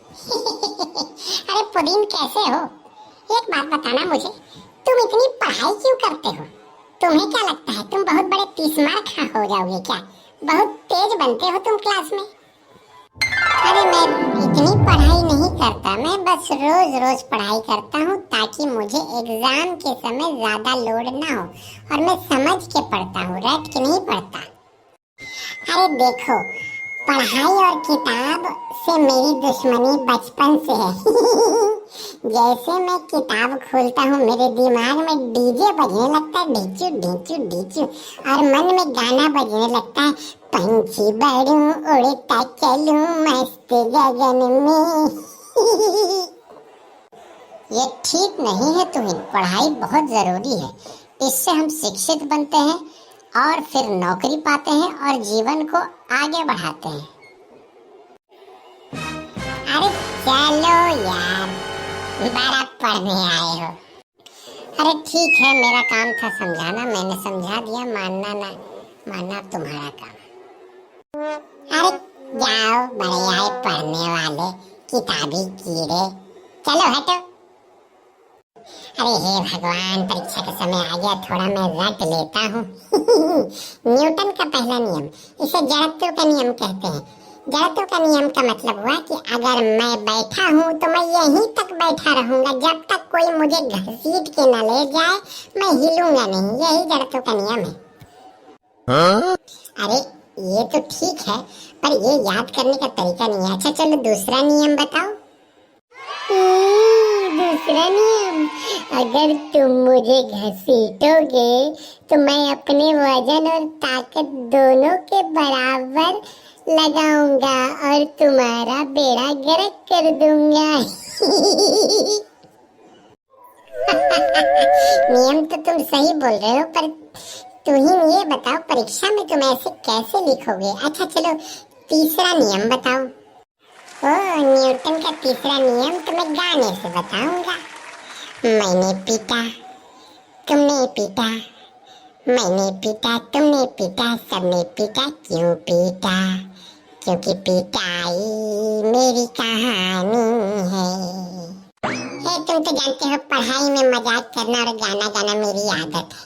अरे पुदीन, कैसे हो? एक बात बताना मुझे, तुम इतनी पढ़ाई क्यों करते हो? तुम्हें क्या लगता है तुम बहुत बड़े 30 मार्क हो जाओगे क्या? बहुत तेज बनते हो तुम क्लास में। अरे मैं इतनी पढ़ाई नहीं करता, मैं बस रोज रोज पढ़ाई करता हूँ ताकि मुझे एग्जाम के समय ज्यादा लोड ना हो, और मैं समझ के पढ़ता हूँ, रट के नहीं पढ़ता। अरे देखो, पढ़ाई और किताब से मेरी दुश्मनी बचपन से है। जैसे मैं किताब खोलता हूँ मेरे दिमाग में डीजे बजने लगता है, ढीचू ढीचू ढीचू, और मन में गाना बजने लगता है, पंछी बढ़ूं उड़ता चलूं मस्त गगन में। ये ठीक नहीं है तुहिन, पढ़ाई बहुत जरूरी है। इससे हम शिक्षित बनते हैं और फिर नौकरी पाते हैं और जीवन को आगे बढ़ाते हैं। अरे चलो यार, बड़ा पढ़ने आए हो। अरे ठीक है, मेरा काम था समझाना, मैंने समझा दिया, मानना ना मानना तुम्हारा काम। अरे जाओ, बड़े आए पढ़ने वाले, किताबी कीड़े, चलो हटो। अरे हे भगवान, परीक्षा का समय आ गया, थोड़ा मैं रट लेता हूँ। न्यूटन का पहला नियम, इसे जड़त्व का नियम कहते हैं। जड़त्व का नियम का मतलब हुआ कि अगर मैं बैठा हूँ तो मैं यहीं तक बैठा रहूंगा जब तक कोई मुझे घसीट के न ले जाए, मैं हिलूंगा नहीं। यही जड़त्व का नियम है। हाँ? अरे ये तो ठीक है, पर ये याद करने का तरीका नहीं है। अच्छा चलो दूसरा नियम बताओ। दूसरा नियम, अगर तुम मुझे घसीटोगे तो मैं अपने वजन और ताकत दोनों के बराबर लगाऊंगा और तुम्हारा बेड़ा गर्क कर दूंगा। नियम तो तुम सही बोल रहे हो, पर तुम ये बताओ, परीक्षा में तुम ऐसे कैसे लिखोगे? अच्छा चलो तीसरा नियम बताओ। न्यूटन का तीसरा नियम तो मैं गाने से बताऊंगा। मैंने पीटा, तुमने पीटा, मैंने पीटा, तुमने पीटा, सबने पीटा, क्यों पीटा? क्योंकि पिटाई मेरी कहानी है। तुम तो जानते हो पढ़ाई में मजाक करना और गाना गाना मेरी आदत है।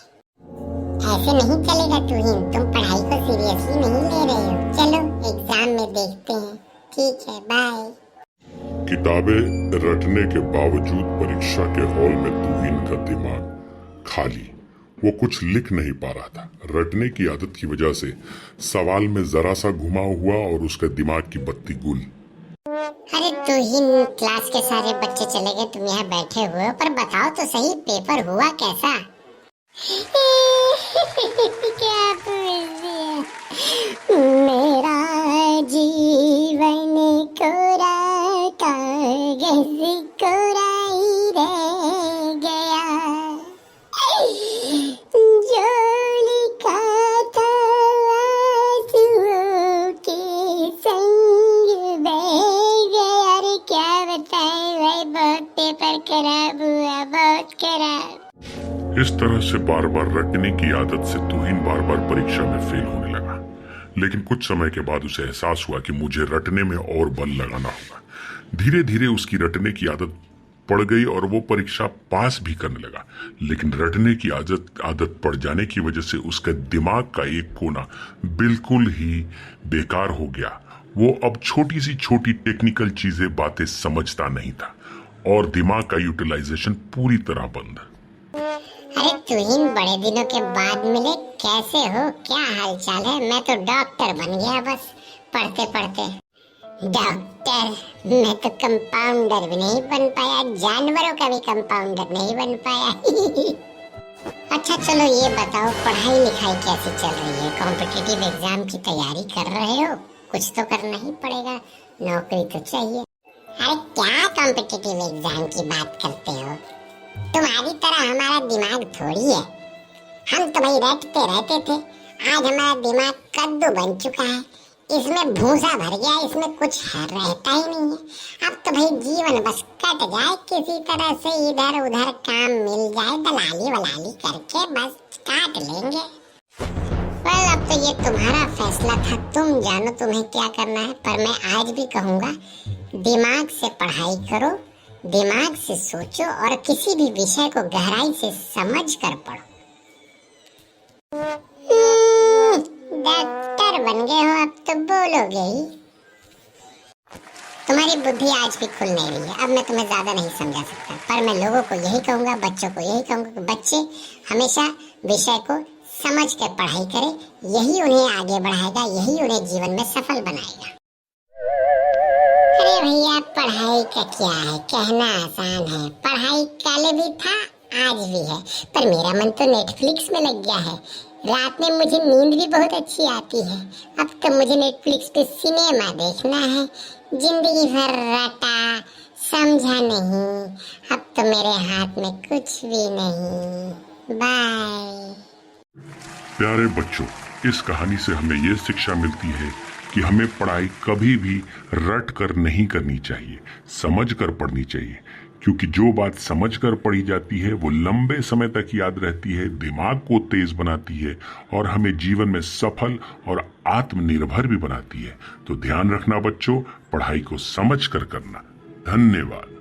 ऐसे नहीं चलेगा तुम पढ़ाई को सीरियसली नहीं ले रहे हो। चलो एग्जाम में देखते हैं। ठीक है, बाय। किताबें रटने के बावजूद परीक्षा के हॉल में तुहिन का दिमाग खाली, वो कुछ लिख नहीं पा रहा था। रटने की आदत की वजह से सवाल में जरा सा घुमाव हुआ और उसके दिमाग की बत्ती गुल। अरे तुहिन, क्लास के सारे बच्चे चले गए, तुम यहाँ बैठे हुए हो, पर बताओ तो सही, पेपर हुआ कैसा? क्या मेरा जीवन कोरा कागज कोरा ही रह गया, जो लिखा था आंसुओं के संग बह गया। अरे क्या बताएं भाई, बहुत पेपर खराब हुआ, बहुत खराब। इस तरह से बार बार रटने की आदत से तुहिन बार बार परीक्षा में फेल होने लगा। लेकिन कुछ समय के बाद उसे एहसास हुआ कि मुझे रटने में और बल लगाना होगा। धीरे धीरे उसकी रटने की आदत पड़ गई और वो परीक्षा पास भी करने लगा। लेकिन रटने की आदत पड़ जाने की वजह से उसके दिमाग का एक कोना बिल्कुल ही बेकार हो गया। वो अब छोटी सी छोटी टेक्निकल चीजें बातें समझता नहीं था और दिमाग का यूटिलाइजेशन पूरी तरह बंद। अरे तुहिन, बड़े दिनों के बाद मिले, कैसे हो? क्या हाल चाल है? मैं तो डॉक्टर बन गया बस पढ़ते पढ़ते। डॉक्टर? मैं तो कंपाउंडर भी नहीं बन पाया, जानवरों का भी कंपाउंडर नहीं बन पाया। अच्छा चलो ये बताओ, पढ़ाई लिखाई कैसी चल रही है? कॉम्पिटिटिव एग्जाम की तैयारी कर रहे हो? कुछ तो करना ही पड़ेगा, नौकरी तो चाहिए। अरे क्या कॉम्पिटिटिव एग्जाम की बात करते हो? तुम्हारी तरह हमारा दिमाग थोड़ी है। हम तो भाई रटते रहते थे, आज हमारा दिमाग कद्दू बन चुका है, इसमें भूसा भर गया, इसमें कुछ रहता ही नहीं है। अब तो भाई जीवन बस कट जाए किसी तरह से, इधर उधर काम मिल जाए, दलाली वलाली करके बस काट लेंगे। वेल, अब तो ये तुम्हारा फैसला था, तुम जानो तुम्हें क्या करना है। पर मैं आज भी कहूंगा, दिमाग से पढ़ाई करो, दिमाग से सोचो और किसी भी विषय को गहराई से समझ कर पढ़ो। डॉक्टर बन गए हो, अब तो बोलोगे ही। तुम्हारी बुद्धि आज भी खुल नहीं रही है। अब मैं तुम्हें ज्यादा नहीं समझा सकता, पर मैं लोगों को यही कहूंगा, बच्चों को यही कहूंगा कि बच्चे हमेशा विषय को समझ कर पढ़ाई करें। यही उन्हें आगे बढ़ाएगा, यही उन्हें जीवन में सफल बनाएगा। अरे भैया, पढ़ाई का क्या है, कहना आसान है। पढ़ाई कल भी था, आज भी है, पर मेरा मन तो नेटफ्लिक्स में लग गया है। रात में मुझे नींद भी बहुत अच्छी आती है। अब तो मुझे नेटफ्लिक्स पे सिनेमा देखना है। जिंदगी भर रटा, समझा नहीं, अब तो मेरे हाथ में कुछ भी नहीं। बाय। प्यारे बच्चों, इस कहानी से हमें ये शिक्षा मिलती है कि हमें पढ़ाई कभी भी रट कर नहीं करनी चाहिए, समझ कर पढ़नी चाहिए। क्योंकि जो बात समझ कर पढ़ी जाती है वो लंबे समय तक याद रहती है, दिमाग को तेज बनाती है और हमें जीवन में सफल और आत्मनिर्भर भी बनाती है। तो ध्यान रखना बच्चों, पढ़ाई को समझ कर करना। धन्यवाद।